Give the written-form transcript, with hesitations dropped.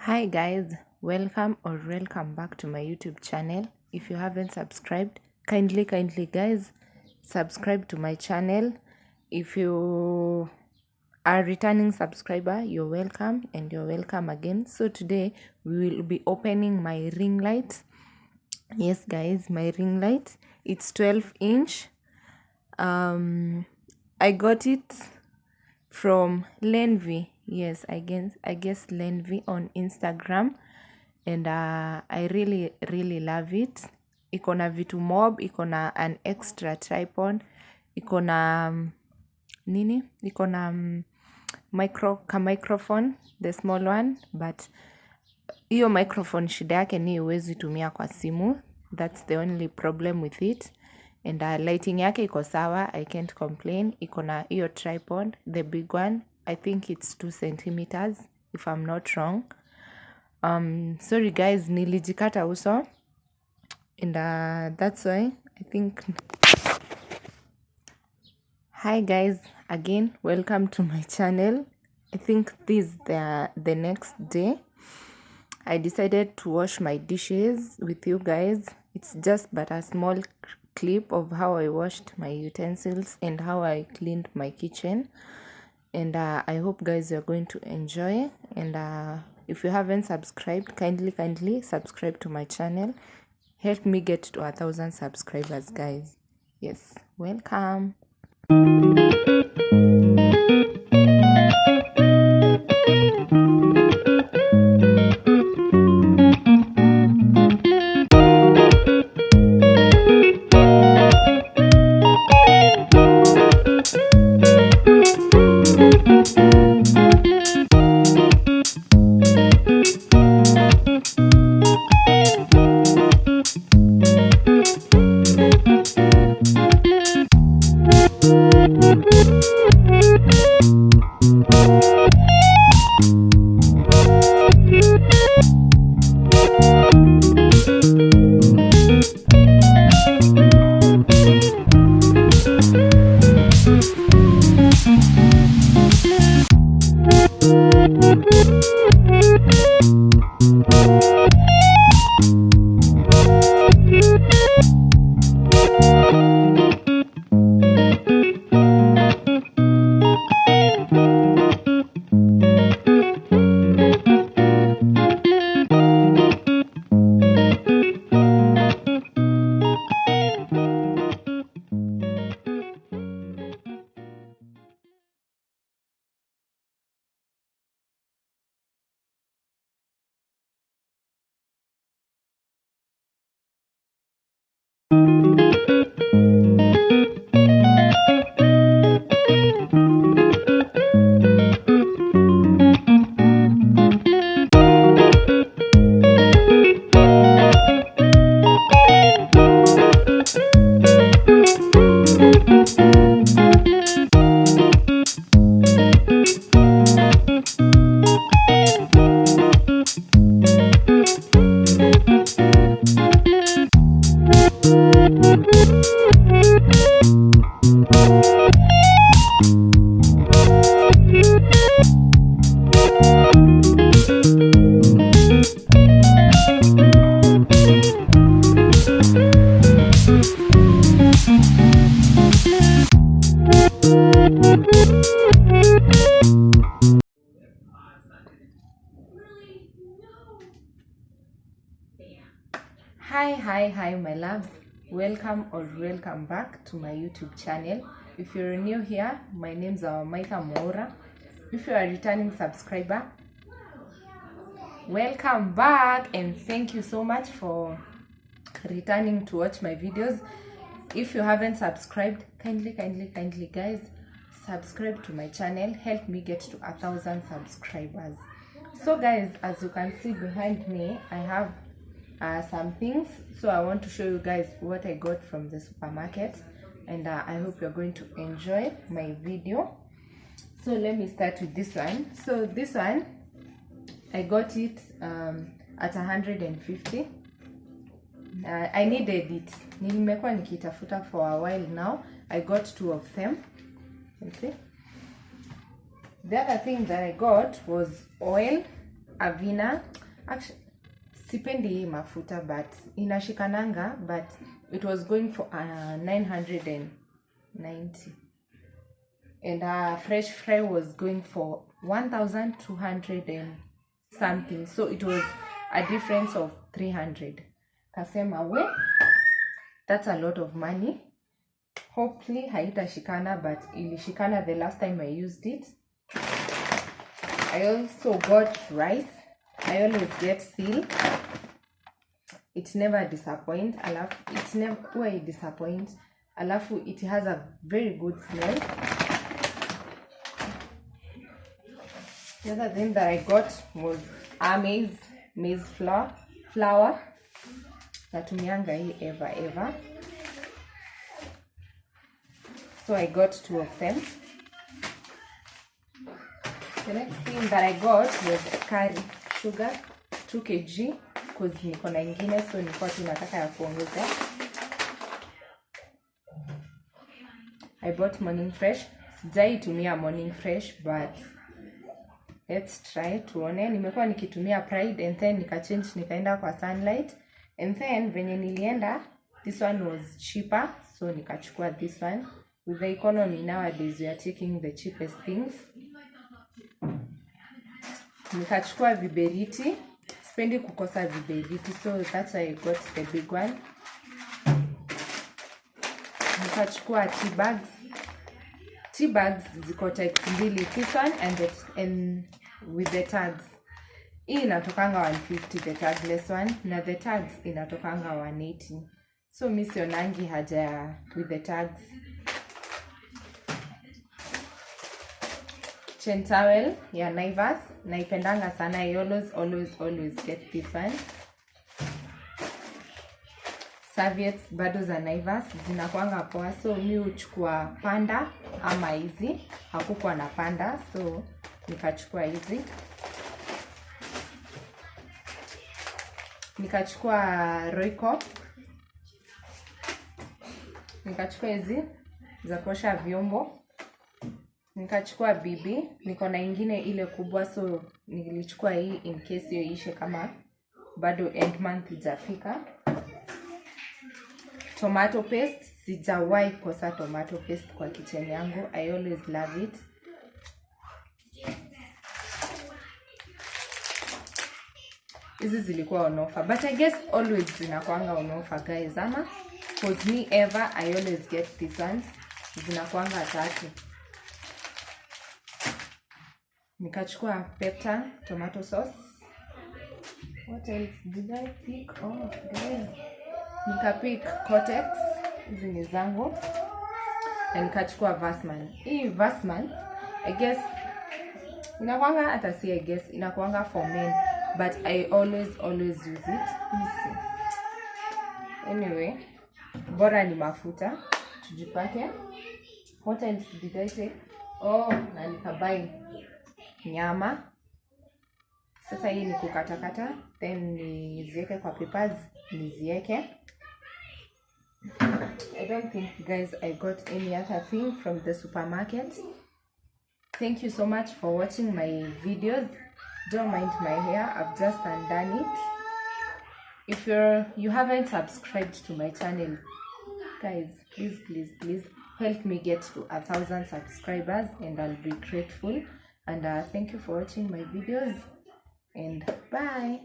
Hi guys, welcome back to my YouTube channel. If you haven't subscribed, kindly guys subscribe to my channel. If you are a returning subscriber, you're welcome and you're welcome again. So today we will be opening my ring light. Yes guys, my ring light. It's 12-inch. I got it from Lenvy. Yes, I guess Lenvy on Instagram, and I really love it. Iko na vitu mob, iko na an extra tripod, iko na nini, iko na microphone, the small one, but hiyo microphone shida yake ni huwezi tumia kwa simu. That's the only problem with it. And lighting yake iko sawa, I can't complain. Iko na hiyo tripod, the big one. I think it's 2 centimeters if I'm not wrong. Sorry guys, nilijikata uso, and that's why I think. Hi guys, again welcome to my channel. I think this is the next day. I decided to wash my dishes with you guys. It's just but a small clip of how I washed my utensils and how I cleaned my kitchen, and I hope guys you're going to enjoy. And if you haven't subscribed, kindly subscribe to my channel. Help me get to 1,000 subscribers guys. Yes, welcome. Hi my loves, welcome back to my YouTube channel. If you're new here, my name's Maitha Moura. If you're a returning subscriber, welcome back, and thank you so much for returning to watch my videos. If you haven't subscribed, kindly guys subscribe to my channel. Help me get to 1,000 subscribers. So guys, as you can see behind me, I have some things. So I want to show you guys what I got from the supermarket, and I hope you're going to enjoy my video. So let me start with this one. So this one, I got it at 150. I needed it. Nimekuwa nikitafuta for a while now. I got 2 of them. You see? The other thing that I got was oil. Avina. Actually, sipendi hii mafuta, but inashikananga, but it was going for 990. And fresh fry was going for 1,200 and something. So it was a difference of 300. Kasema we, that's a lot of money. Hopefully haitashikana, but ilishikana the last time I used it. I also got rice. I always get seal. It never disappoints. It never disappoints. Alafu, it has a very good smell. The other thing that I got was maize flour. Natumianga hii ever. So I got 2 of them. The next thing that I got was curry sugar, 2 kg, because niko na ingine, so nilikuwa tunataka ya kuongeza. I bought morning fresh. Sijaitumia morning fresh, but let's try tuone. Nimekuwa nikitumia Pride, and then nikachange nikaenda kwa Sunlight, and then venye nilienda, this one was cheaper, so nikachukua this one. With the economy nowadays, we are taking the cheapest things. Nikachukua viberiti. Sipendi kukosa viberiti, so that's why I got the big one. Nikachukua tea bags ziko type 2, this one and with the tags. Hii inatokanga 150, the tagless one, na the tags inatokanga 180. So mimi sionangi haja with the tags. Chain towel ya Naivas, naipendanga sana. I always get this one. Serviettes bado za Naivas zinakuanga poa, so mimi uchukua Panda ama hizi. Hakukuwa na Panda, so nikachukua hizi. Nikachukua Royco. Nikachukua hizi za kuosha vyombo. Nikachukua bibi. Niko na ingine ile kubwa, so nilichukua hii in case hiyo ishe kama bado end month ijafika. Tomato paste. Sijawahi kosa tomato paste kwa kitchen yangu. I always love it. Hizi zilikuwa on offer, but I guess always zinakuanga on offer, guys, ama because me ever I always get these ones. Zinakuanga 3. Nikachukua pepper tomato sauce. What else did I pick? Oh, guys, nikapick Cortex, hizi ni zangu. Na nikachukua Vassman. Hii Vassman, I guess inakuanga, hata si I guess inakuanga for men, but I always use it. Anyway, bora ni mafuta tujipake. What else did I take? Oh, na nikabuy nyama. Sasa hii ni kukatakata, then niziweke kwa papers, niziweke. I don't think, guys, I got any other thing from the supermarket. Thank you so much for watching my videos. Don't mind my hair, I've just undone it. If you haven't subscribed to my channel, guys, please help me get to 1,000 subscribers, and I'll be grateful. And thank you for watching my videos, and bye.